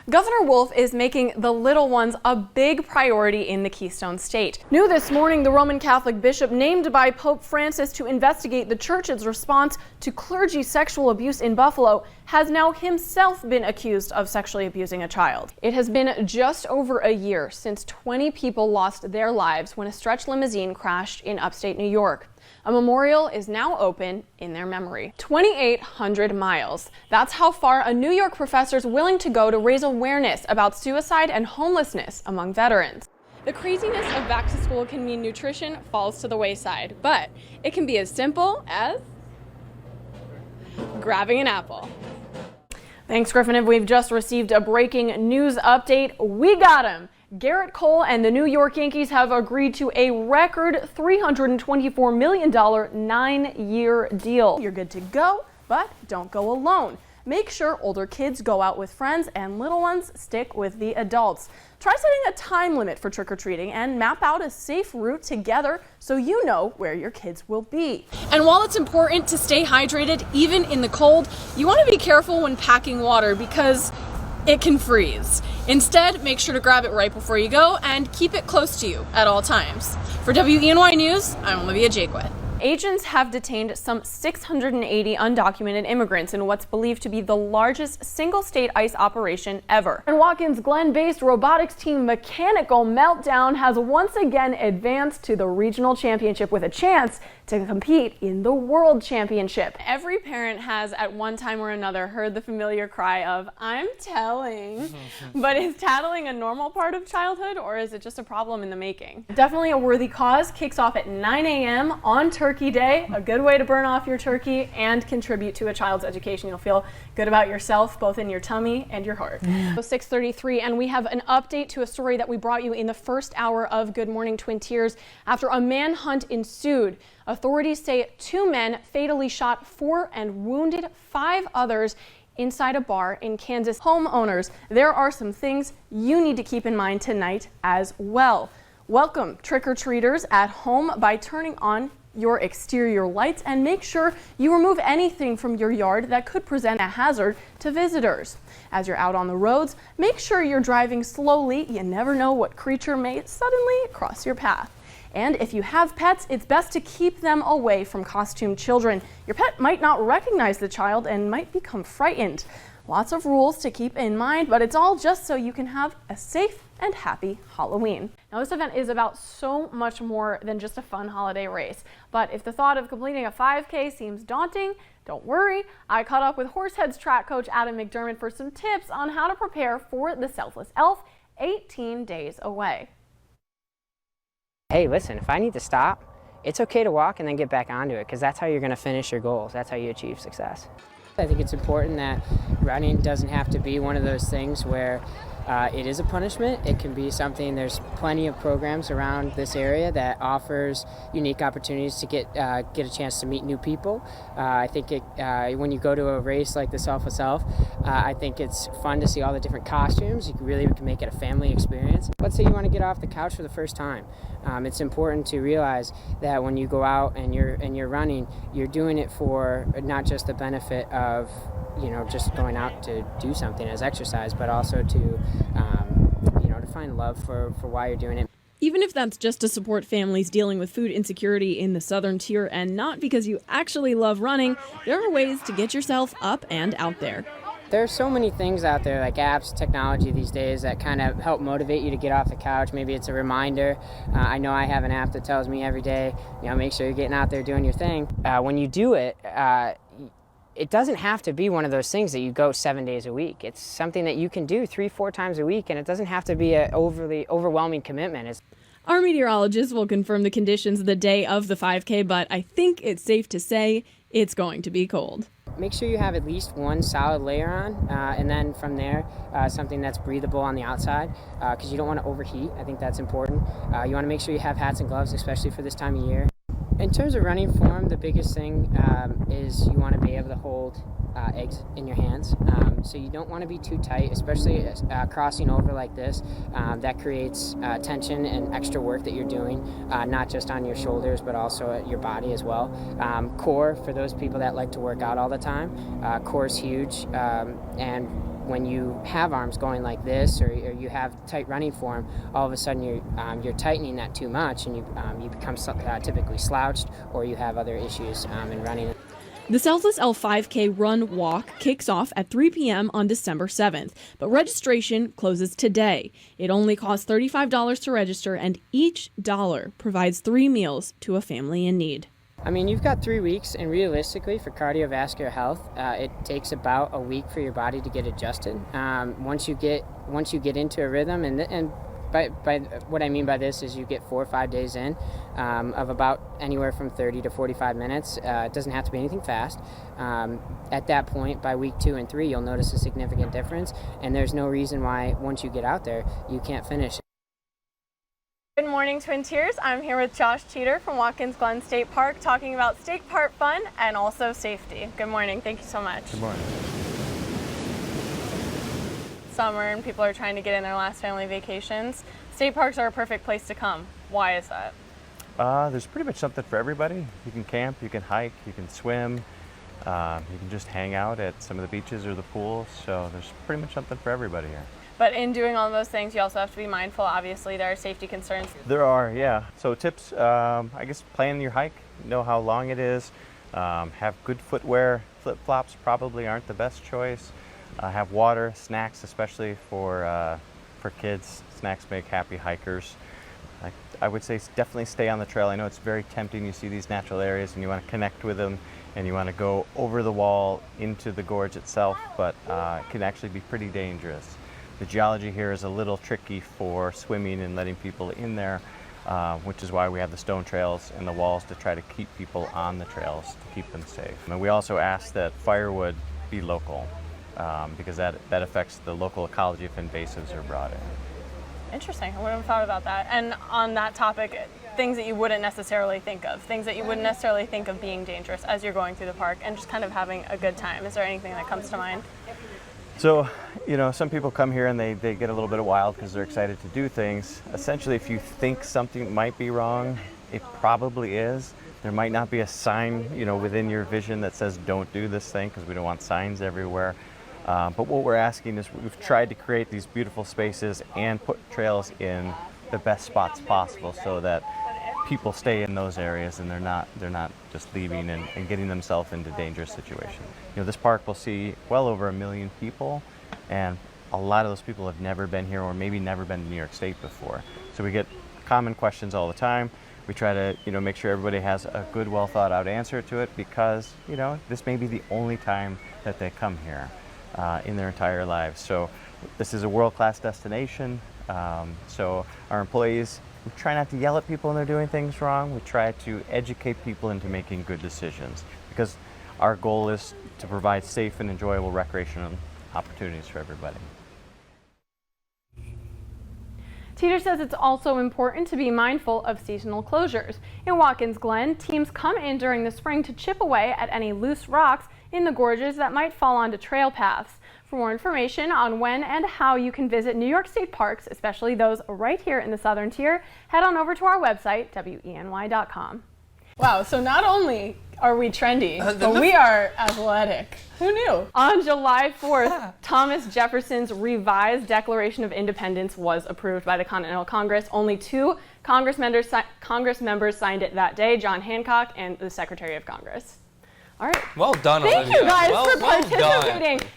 Governor Wolf is making the little ones a big priority in the Keystone State. New this morning, the Roman Catholic bishop named by Pope Francis to investigate the church's response to clergy sexual abuse in Buffalo has now himself been accused of sexually abusing a child. It has been just over a year since 20 people lost their lives when a stretch limousine crashed in upstate New York. A memorial is now open in their memory. 2,800 miles. That's how far a New York professor is willing to go to raise awareness about suicide and homelessness among veterans. The craziness of back to school can mean nutrition falls to the wayside, but it can be as simple as grabbing an apple. Thanks, Griffin. We've just received a breaking news update. We got him. Garrett Cole and the New York Yankees have agreed to a record $324 million 9-year deal. You're good to go, but don't go alone. Make sure older kids go out with friends and little ones stick with the adults. Try setting a time limit for trick-or-treating and map out a safe route together so you know where your kids will be. And while it's important to stay hydrated even in the cold, you want to be careful when packing water because it can freeze. Instead, make sure to grab it right before you go and keep it close to you at all times. For WENY News, I'm Olivia Jaquith. Agents have detained some 680 undocumented immigrants in what's believed to be the largest single-state ICE operation ever. And Watkins Glen-based robotics team Mechanical Meltdown has once again advanced to the regional championship with a chance to compete in the World Championship. Every parent has at one time or another heard the familiar cry of, "I'm telling." But is tattling a normal part of childhood, or is it just a problem in the making? Definitely a worthy cause. Kicks off at 9 a.m. on Turkey Day, a good way to burn off your turkey and contribute to a child's education. You'll feel good about yourself, both in your tummy and your heart. 6:33, and we have an update to a story that we brought you in the first hour of Good Morning Twin Tiers. After a manhunt ensued, authorities say 2 men fatally shot 4 and wounded 5 others inside a bar in Kansas. Homeowners, there are some things you need to keep in mind tonight as well. Welcome trick-or-treaters at home by turning on your exterior lights and make sure you remove anything from your yard that could present a hazard to visitors. As you're out on the roads, make sure you're driving slowly. You never know what creature may suddenly cross your path. And if you have pets, it's best to keep them away from costumed children. Your pet might not recognize the child and might become frightened. Lots of rules to keep in mind, but it's all just so you can have a safe and happy Halloween. Now, this event is about so much more than just a fun holiday race. But if the thought of completing a 5K seems daunting, don't worry. I caught up with Horseheads track coach Adam McDermott for some tips on how to prepare for the Selfless Elf 18 days away. Hey, listen, if I need to stop, it's okay to walk and then get back onto it because that's how you're going to finish your goals. That's how you achieve success. I think it's important that running doesn't have to be one of those things where it is a punishment. It can be something, there's plenty of programs around this area that offers unique opportunities to get a chance to meet new people. I think when you go to a race like the Selfless Elf, I think it's fun to see all the different costumes. You can make it a family experience. Let's say you want to get off the couch for the first time. It's important to realize that when you go out and you're running, you're doing it for not just the benefit of just going out to do something as exercise, but also to find love for why you're doing it. Even if that's just to support families dealing with food insecurity in the southern tier and not because you actually love running, there are ways to get yourself up and out there. There's so many things out there, like apps, technology these days that kind of help motivate you to get off the couch. Maybe it's a reminder. I know I have an app that tells me every day, make sure you're getting out there doing your thing. When you do it, it doesn't have to be one of those things that you go 7 days a week. It's something that you can do 3-4 times a week, and it doesn't have to be an overly overwhelming commitment. Our meteorologist will confirm the conditions the day of the 5K, but I think it's safe to say it's going to be cold. Make sure you have at least one solid layer on, and then from there, something that's breathable on the outside, because you don't want to overheat. I think that's important. You want to make sure you have hats and gloves, especially for this time of year. In terms of running form, the biggest thing is you want to be able to hold eggs in your hands. So you don't want to be too tight, especially crossing over like this. That creates tension and extra work that you're doing, not just on your shoulders, but also at your body as well. Core, for those people that like to work out all the time, core is huge. And when you have arms going like this, or you have tight running form, all of a sudden you're tightening that too much, and you become typically slouched, or you have other issues in running. The Selfless L 5K Run Walk kicks off at 3 p.m. on December 7th, but registration closes today. It only costs $35 to register, and each dollar provides 3 meals to a family in need. I mean, you've got 3 weeks, and realistically, for cardiovascular health, it takes about a week for your body to get adjusted. Once you get into a rhythm, and by what I mean by this is you get 4 or 5 days in of about anywhere from 30 to 45 minutes. It doesn't have to be anything fast. At that point, by week 2 and 3, you'll notice a significant difference, and there's no reason why once you get out there, you can't finish. Good morning, Twin Tiers. I'm here with Josh Cheater from Watkins Glen State Park talking about state park fun and also safety. Good morning. Thank you so much. Good morning. Summer and people are trying to get in their last family vacations. State parks are a perfect place to come. Why is that? There's pretty much something for everybody. You can camp, you can hike, you can swim, you can just hang out at some of the beaches or the pools. So there's pretty much something for everybody here. But in doing all those things, you also have to be mindful. Obviously, there are safety concerns. There are, yeah. So tips, I guess plan your hike, know how long it is, have good footwear. Flip-flops probably aren't the best choice. Have water, snacks, especially for kids. Snacks make happy hikers. I would say definitely stay on the trail. I know it's very tempting. You see these natural areas and you want to connect with them and you want to go over the wall into the gorge itself, but it can actually be pretty dangerous. The geology here is a little tricky for swimming and letting people in there, which is why we have the stone trails and the walls to try to keep people on the trails to keep them safe. And we also ask that firewood be local because that affects the local ecology if invasives are brought in. Interesting. I wouldn't have thought about that. And on that topic, things that you wouldn't necessarily think of, being dangerous as you're going through the park and just kind of having a good time. Is there anything that comes to mind? So, you know, some people come here and they get a little bit wild because they're excited to do things. Essentially, if you think something might be wrong, it probably is. There might not be a sign, you know, within your vision that says don't do this thing because we don't want signs everywhere. But what we're asking is we've tried to create these beautiful spaces and put trails in the best spots possible so that people stay in those areas and they're not just leaving and getting themselves into dangerous situations. You know, this park will see well over 1 million people, and a lot of those people have never been here or maybe never been to New York State before. So we get common questions all the time. We try to, you know, make sure everybody has a good, well thought out answer to it because, you know, this may be the only time that they come here in their entire lives. So this is a world-class destination. So our employees, we try not to yell at people when they're doing things wrong. We try to educate people into making good decisions because our goal is to provide safe and enjoyable recreational opportunities for everybody. Teeter says it's also important to be mindful of seasonal closures. In Watkins Glen, teams come in during the spring to chip away at any loose rocks in the gorges that might fall onto trail paths. For more information on when and how you can visit New York State parks, especially those right here in the Southern Tier, head on over to our website, WENY.com. Wow, so not only are we trendy, but we are athletic. Who knew? On July 4th, Thomas Jefferson's revised Declaration of Independence was approved by the Continental Congress. Only 2 Congress members signed it that day, John Hancock and the Secretary of Congress. All right. Well done, Thank Olivia. you guys for participating.